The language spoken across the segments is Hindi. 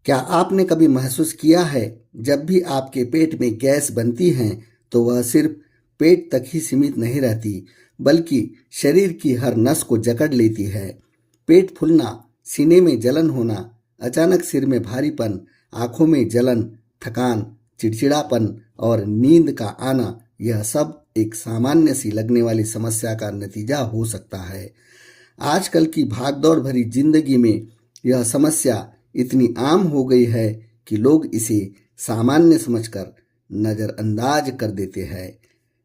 क्या आपने कभी महसूस किया है, जब भी आपके पेट में गैस बनती है तो वह सिर्फ पेट तक ही सीमित नहीं रहती, बल्कि शरीर की हर नस को जकड़ लेती है। पेट फूलना, सीने में जलन होना, अचानक सिर में भारीपन, आंखों में जलन, थकान, चिड़चिड़ापन और नींद का आना, यह सब एक सामान्य सी लगने वाली समस्या का नतीजा हो सकता है। आजकल की भागदौड़ भरी जिंदगी में यह समस्या इतनी आम हो गई है कि लोग इसे सामान्य समझकर नज़रअंदाज कर देते हैं।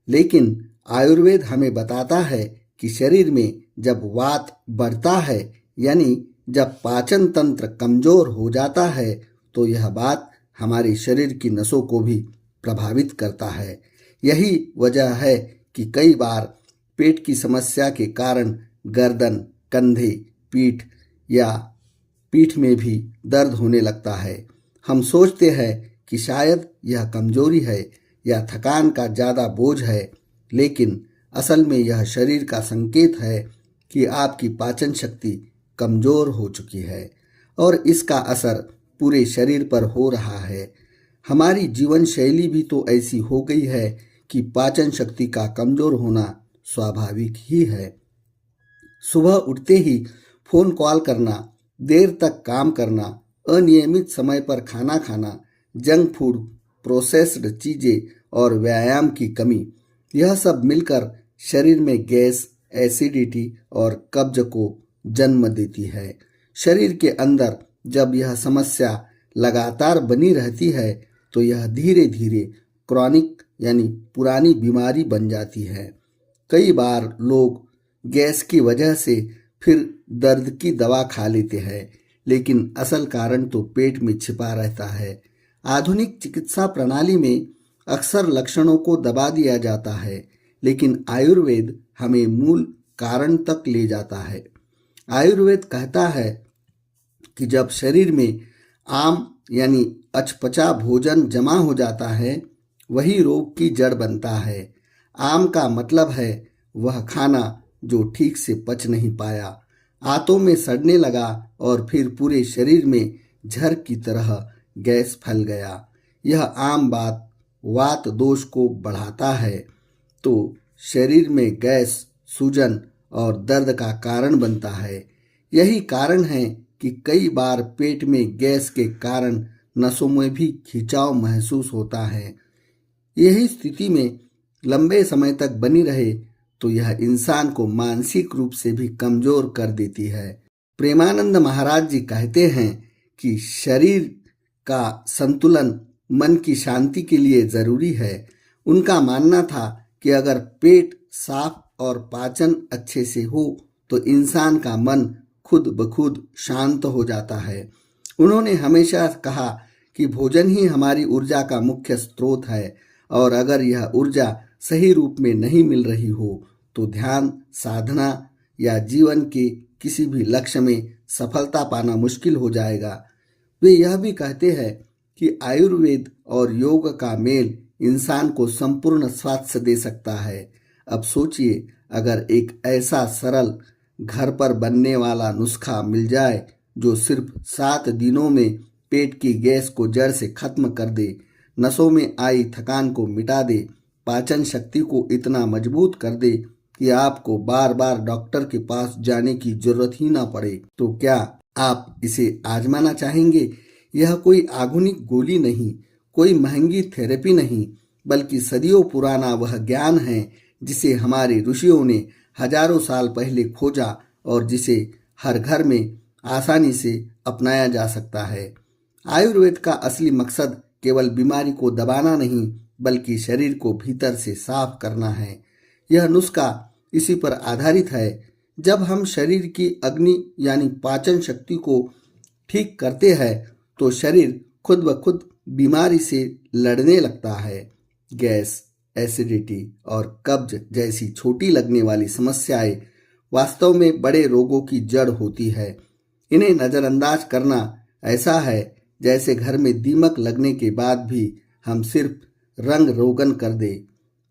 लेकिन आयुर्वेद हमें बताता है कि शरीर में जब वात बढ़ता है, यानी जब पाचन तंत्र कमजोर हो जाता है, तो यह बात हमारे शरीर की नसों को भी प्रभावित करता है। यही वजह है कि कई बार पेट की समस्या के कारण गर्दन, कंधे, पीठ या पीठ में भी दर्द होने लगता है। हम सोचते हैं कि शायद यह कमजोरी है या थकान का ज़्यादा बोझ है, लेकिन असल में यह शरीर का संकेत है कि आपकी पाचन शक्ति कमजोर हो चुकी है और इसका असर पूरे शरीर पर हो रहा है। हमारी जीवन शैली भी तो ऐसी हो गई है कि पाचन शक्ति का कमजोर होना स्वाभाविक ही है। सुबह उठते ही फोन कॉल करना, देर तक काम करना, अनियमित समय पर खाना खाना, जंक फूड, प्रोसेस्ड चीज़ें और व्यायाम की कमी, यह सब मिलकर शरीर में गैस, एसिडिटी और कब्ज को जन्म देती है। शरीर के अंदर जब यह समस्या लगातार बनी रहती है तो यह धीरे धीरे क्रॉनिक यानी पुरानी बीमारी बन जाती है। कई बार लोग गैस की वजह से फिर दर्द की दवा खा लेते हैं, लेकिन असल कारण तो पेट में छिपा रहता है। आधुनिक चिकित्सा प्रणाली में अक्सर लक्षणों को दबा दिया जाता है, लेकिन आयुर्वेद हमें मूल कारण तक ले जाता है। आयुर्वेद कहता है कि जब शरीर में आम यानी अचपचा भोजन जमा हो जाता है, वही रोग की जड़ बनता है। आम का मतलब है वह खाना जो ठीक से पच नहीं पाया, आंतों में सड़ने लगा और फिर पूरे शरीर में झर की तरह गैस फैल गया। यह आम बात वात दोष को बढ़ाता है, तो शरीर में गैस, सूजन और दर्द का कारण बनता है। यही कारण है कि कई बार पेट में गैस के कारण नसों में भी खिंचाव महसूस होता है। यही स्थिति में लंबे समय तक बनी रहे तो यह इंसान को मानसिक रूप से भी कमजोर कर देती है। प्रेमानंद महाराज जी कहते हैं कि शरीर का संतुलन मन की शांति के लिए जरूरी है। उनका मानना था कि अगर पेट साफ और पाचन अच्छे से हो तो इंसान का मन खुद ब खुद शांत हो जाता है। उन्होंने हमेशा कहा कि भोजन ही हमारी ऊर्जा का मुख्य स्रोत है और अगर यह ऊर्जा सही रूप में नहीं मिल रही हो तो ध्यान, साधना या जीवन के किसी भी लक्ष्य में सफलता पाना मुश्किल हो जाएगा। वे यह भी कहते हैं कि आयुर्वेद और योग का मेल इंसान को संपूर्ण स्वास्थ्य दे सकता है। अब सोचिए, अगर एक ऐसा सरल घर पर बनने वाला नुस्खा मिल जाए जो सिर्फ 7 दिनों में पेट की गैस को जड़ से खत्म कर दे, नसों में आई थकान को मिटा दे, पाचन शक्ति को इतना मजबूत कर दे कि आपको बार बार डॉक्टर के पास जाने की जरूरत ही ना पड़े, तो क्या आप इसे आजमाना चाहेंगे? यह कोई आधुनिक गोली नहीं, कोई महंगी थेरेपी नहीं, बल्कि सदियों पुराना वह ज्ञान है जिसे हमारे ऋषियों ने हजारों साल पहले खोजा और जिसे हर घर में आसानी से अपनाया जा सकता है। आयुर्वेद का असली मकसद केवल बीमारी को दबाना नहीं, बल्कि शरीर को भीतर से साफ करना है। यह नुस्खा इसी पर आधारित है। जब हम शरीर की अग्नि यानी पाचन शक्ति को ठीक करते हैं तो शरीर खुद ब खुद बीमारी से लड़ने लगता है। गैस, एसिडिटी और कब्ज जैसी छोटी लगने वाली समस्याएं वास्तव में बड़े रोगों की जड़ होती है। इन्हें नज़रअंदाज करना ऐसा है जैसे घर में दीमक लगने के बाद भी हम सिर्फ रंग रोगन कर दे।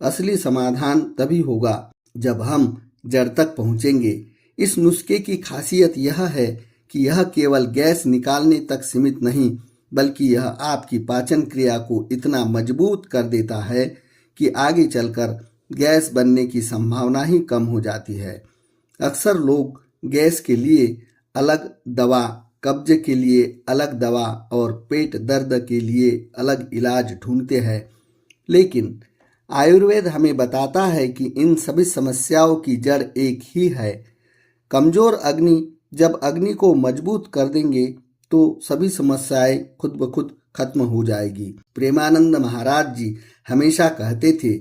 असली समाधान तभी होगा जब हम जड़ तक पहुंचेंगे। इस नुस्खे की खासियत यह है कि यह केवल गैस निकालने तक सीमित नहीं, बल्कि यह आपकी पाचन क्रिया को इतना मजबूत कर देता है कि आगे चलकर गैस बनने की संभावना ही कम हो जाती है। अक्सर लोग गैस के लिए अलग दवा, कब्ज के लिए अलग दवा और पेट दर्द के लिए अलग इलाज ढूंढते हैं, लेकिन आयुर्वेद हमें बताता है कि इन सभी समस्याओं की जड़ एक ही है। कमजोर अग्नि जब अग्नि को मजबूत कर देंगे तो सभी समस्याएं खुद ब खुद खत्म हो जाएगी। प्रेमानंद महाराज जी हमेशा कहते थे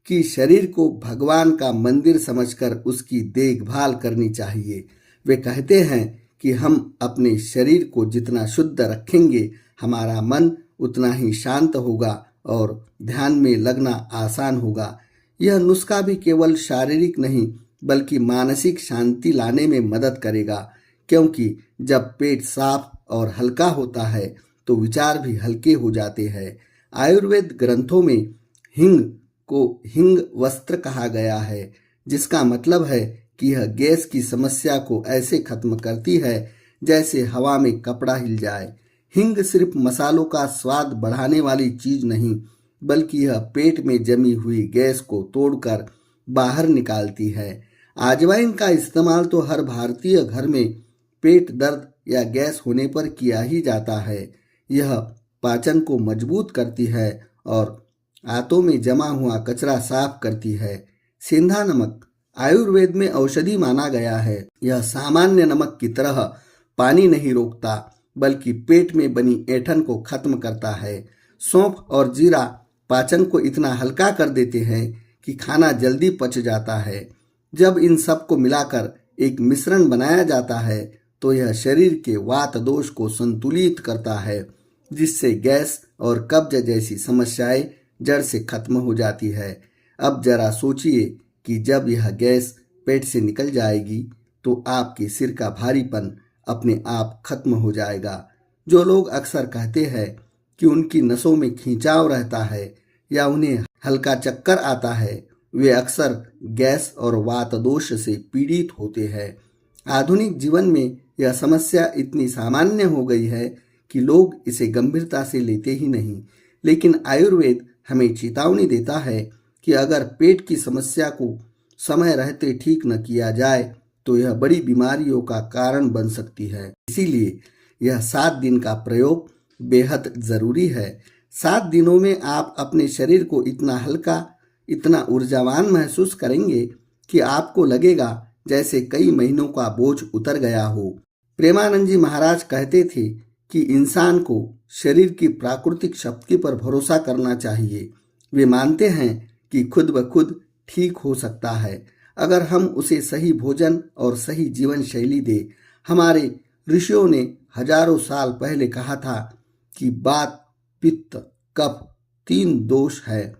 कि शरीर को भगवान का मंदिर समझकर उसकी देखभाल करनी चाहिए। वे कहते हैं कि हम अपने शरीर को जितना शुद्ध रखेंगे, हमारा मन उतना ही शांत होगा और ध्यान में लगना आसान होगा। यह नुस्खा भी केवल शारीरिक नहीं बल्कि मानसिक शांति लाने में मदद करेगा, क्योंकि जब पेट साफ और हल्का होता है तो विचार भी हल्के हो जाते हैं। आयुर्वेद ग्रंथों में हिंग को हिंग वस्त्र कहा गया है, जिसका मतलब है कि यह गैस की समस्या को ऐसे खत्म करती है जैसे हवा में कपड़ा हिल जाए। हिंग सिर्फ मसालों का स्वाद बढ़ाने वाली चीज नहीं, बल्कि यह पेट में जमी हुई गैस को तोड़कर बाहर निकालती है। अजवाइन का इस्तेमाल तो हर भारतीय घर में पेट दर्द या गैस होने पर किया ही जाता है। यह पाचन को मजबूत करती है और आंतों में जमा हुआ कचरा साफ करती है। सेंधा नमक आयुर्वेद में औषधि माना गया है। यह सामान्य नमक की तरह पानी नहीं रोकता, बल्कि पेट में बनी ऐंठन को खत्म करता है। सौंफ और जीरा पाचन को इतना हल्का कर देते हैं कि खाना जल्दी पच जाता है। जब इन सब को मिलाकर एक मिश्रण बनाया जाता है तो यह शरीर के वात दोष को संतुलित करता है, जिससे गैस और कब्ज जैसी समस्याएं जड़ से खत्म हो जाती है। अब जरा सोचिए कि जब यह गैस पेट से निकल जाएगी तो आपके सिर का भारीपन अपने आप खत्म हो जाएगा। जो लोग अक्सर कहते हैं कि उनकी नसों में खिंचाव रहता है या उन्हें हल्का चक्कर आता है, वे अक्सर गैस और वात दोष से पीड़ित होते हैं। आधुनिक जीवन में यह समस्या इतनी सामान्य हो गई है कि लोग इसे गंभीरता से लेते ही नहीं, लेकिन आयुर्वेद हमें चेतावनी देता है कि अगर पेट की समस्या को समय रहते ठीक न किया जाए तो यह बड़ी बीमारियों का कारण बन सकती है। इसीलिए यह 7 दिन का प्रयोग बेहद जरूरी है। 7 दिनों में आप अपने शरीर को इतना हल्का, इतना ऊर्जावान महसूस करेंगे कि आपको लगेगा जैसे कई महीनों का बोझ उतर गया हो। प्रेमानंद जी महाराज कहते थे कि इंसान को शरीर की प्राकृतिक शक्ति पर भरोसा करना चाहिए। वे मानते हैं कि खुद ब खुद ठीक हो सकता है अगर हम उसे सही भोजन और सही जीवन शैली दे। हमारे ऋषियों ने हजारों साल पहले कहा था कि वात, पित्त, कफ 3 दोष है।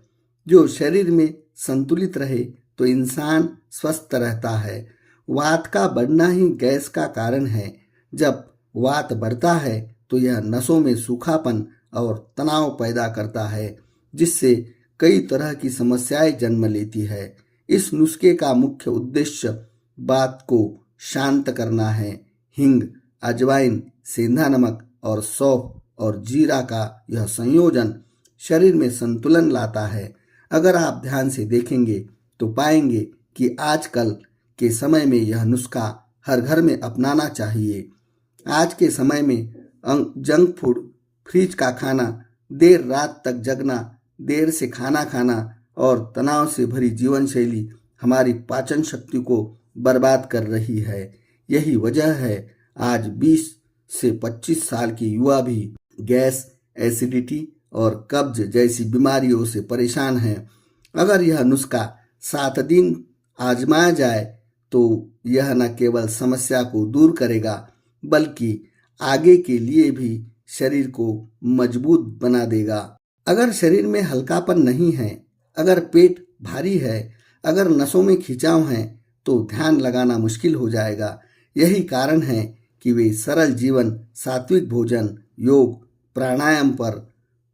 जो शरीर में संतुलित रहे तो इंसान स्वस्थ रहता है। वात का बढ़ना ही गैस का कारण है। जब वात बढ़ता है तो यह नसों में सूखापन और तनाव पैदा करता है, जिससे कई तरह की समस्याएं जन्म लेती है। इस नुस्खे का मुख्य उद्देश्य वात को शांत करना है। हिंग, अजवाइन, सेंधा नमक और सौंफ और जीरा का यह संयोजन शरीर में संतुलन लाता है। अगर आप ध्यान से देखेंगे तो पाएंगे कि आजकल के समय में यह नुस्खा हर घर में अपनाना चाहिए। आज के समय में जंक फूड, फ्रिज का खाना, देर रात तक जगना, देर से खाना खाना और तनाव से भरी जीवन शैली हमारी पाचन शक्ति को बर्बाद कर रही है। यही वजह है आज 20 से 25 साल के युवा भी गैस, एसिडिटी और कब्ज जैसी बीमारियों से परेशान हैं। अगर यह नुस्खा 7 दिन आजमाया जाए तो यह न केवल समस्या को दूर करेगा बल्कि आगे के लिए भी शरीर को मजबूत बना देगा। अगर शरीर में हल्कापन नहीं है, अगर पेट भारी है, अगर नसों में खिंचाव है तो ध्यान लगाना मुश्किल हो जाएगा। यही कारण है कि वे सरल जीवन, सात्विक भोजन, योग, प्राणायाम पर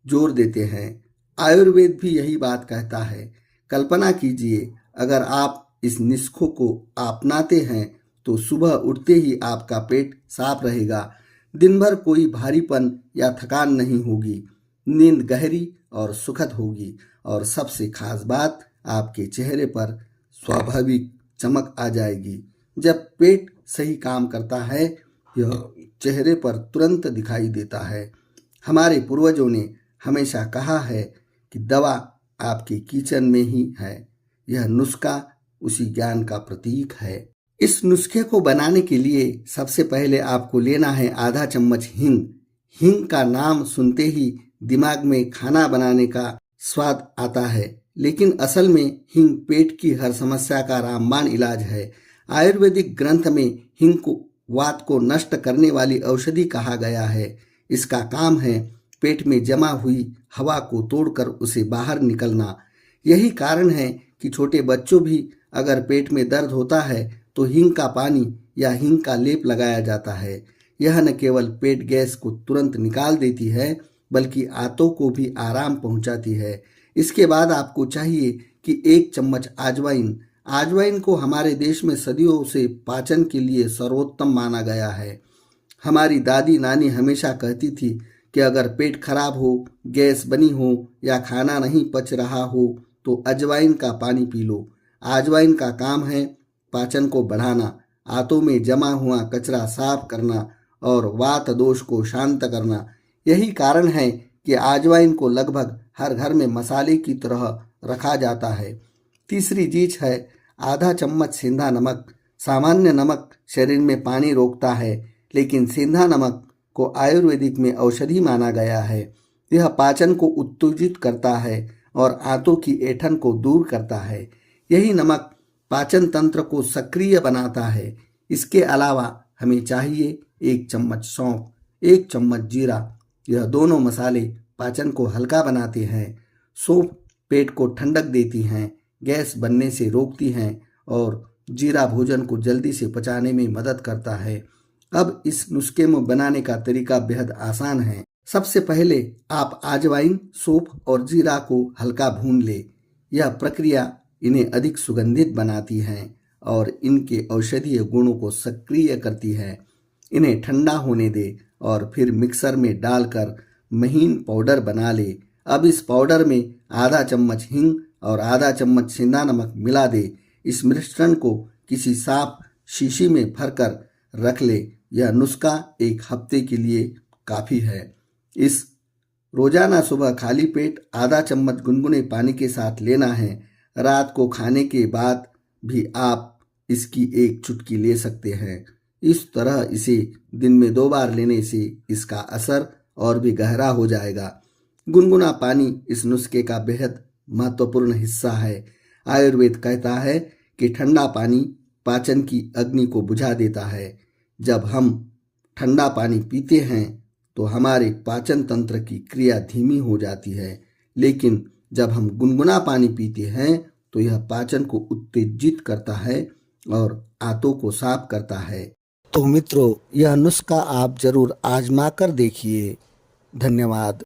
जोर देते हैं। आयुर्वेद भी यही बात कहता है। कल्पना कीजिए, अगर आप इस नुस्खे को अपनाते हैं तो सुबह उठते ही आपका पेट साफ रहेगा, दिन भर कोई भारीपन या थकान नहीं होगी, नींद गहरी और सुखद होगी और सबसे खास बात, आपके चेहरे पर स्वाभाविक चमक आ जाएगी। जब पेट सही काम करता है, यह चेहरे पर तुरंत दिखाई देता है। हमारे पूर्वजों ने हमेशा कहा है कि दवा आपके किचन में ही है। यह नुस्खा उसी ज्ञान का प्रतीक है। इस नुस्खे को बनाने के लिए सबसे पहले आपको लेना है आधा चम्मच हींग। हींग का नाम सुनते ही दिमाग में खाना बनाने का स्वाद आता है, लेकिन असल में हींग पेट की हर समस्या का रामबाण इलाज है। आयुर्वेदिक ग्रंथ में हींग को वात को नष्ट करने वाली औषधि कहा गया है। इसका काम है पेट में जमा हुई हवा को तोड़कर उसे बाहर निकलना। यही कारण है कि छोटे बच्चों भी अगर पेट में दर्द होता है तो हींग का पानी या हींग का लेप लगाया जाता है। यह न केवल पेट गैस को तुरंत निकाल देती है, बल्कि आंतों को भी आराम पहुंचाती है। इसके बाद आपको चाहिए कि 1 चम्मच अजवाइन। अजवाइन को हमारे देश में सदियों से पाचन के लिए सर्वोत्तम माना गया है। हमारी दादी नानी हमेशा कहती थी कि अगर पेट खराब हो, गैस बनी हो या खाना नहीं पच रहा हो तो अजवाइन का पानी पी लो। अजवाइन का काम है पाचन को बढ़ाना, आंतों में जमा हुआ कचरा साफ करना और वात दोष को शांत करना। यही कारण है कि अजवाइन को लगभग हर घर में मसाले की तरह रखा जाता है। तीसरी चीज है आधा चम्मच सेंधा नमक। सामान्य नमक शरीर में पानी रोकता है, लेकिन सेंधा नमक को आयुर्वेदिक में औषधि माना गया है। यह पाचन को उत्तेजित करता है और आंतों की ऐंठन को दूर करता है। यही नमक पाचन तंत्र को सक्रिय बनाता है। इसके अलावा हमें चाहिए 1 चम्मच सौंफ, 1 चम्मच जीरा। यह दोनों मसाले पाचन को हल्का बनाते हैं। सौंफ पेट को ठंडक देती हैं, गैस बनने से रोकती हैं और जीरा भोजन को जल्दी से पचाने में मदद करता है। अब इस नुस्खे में बनाने का तरीका बेहद आसान है। सबसे पहले आप अजवाइन, सौंफ और जीरा को हल्का भून ले। यह प्रक्रिया इन्हें अधिक सुगंधित बनाती है और इनके औषधीय गुणों को सक्रिय करती है। इन्हें ठंडा होने दे और फिर मिक्सर में डालकर महीन पाउडर बना ले। अब इस पाउडर में आधा चम्मच हींग और आधा चम्मच सेंधा नमक मिला दे। इस मिश्रण को किसी साफ शीशी में भरकर रख ले। यह नुस्खा 1 हफ्ते के लिए काफ़ी है। इस रोजाना सुबह खाली पेट आधा चम्मच गुनगुने पानी के साथ लेना है। रात को खाने के बाद भी आप इसकी 1 चुटकी ले सकते हैं। इस तरह इसे दिन में 2 बार लेने से इसका असर और भी गहरा हो जाएगा। गुनगुना पानी इस नुस्खे का बेहद महत्वपूर्ण हिस्सा है। आयुर्वेद कहता है कि ठंडा पानी पाचन की अग्नि को बुझा देता है। जब हम ठंडा पानी पीते हैं तो हमारे पाचन तंत्र की क्रिया धीमी हो जाती है, लेकिन जब हम गुनगुना पानी पीते हैं तो यह पाचन को उत्तेजित करता है और आंतों को साफ करता है। तो मित्रों, यह नुस्खा आप जरूर आजमा कर देखिए। धन्यवाद।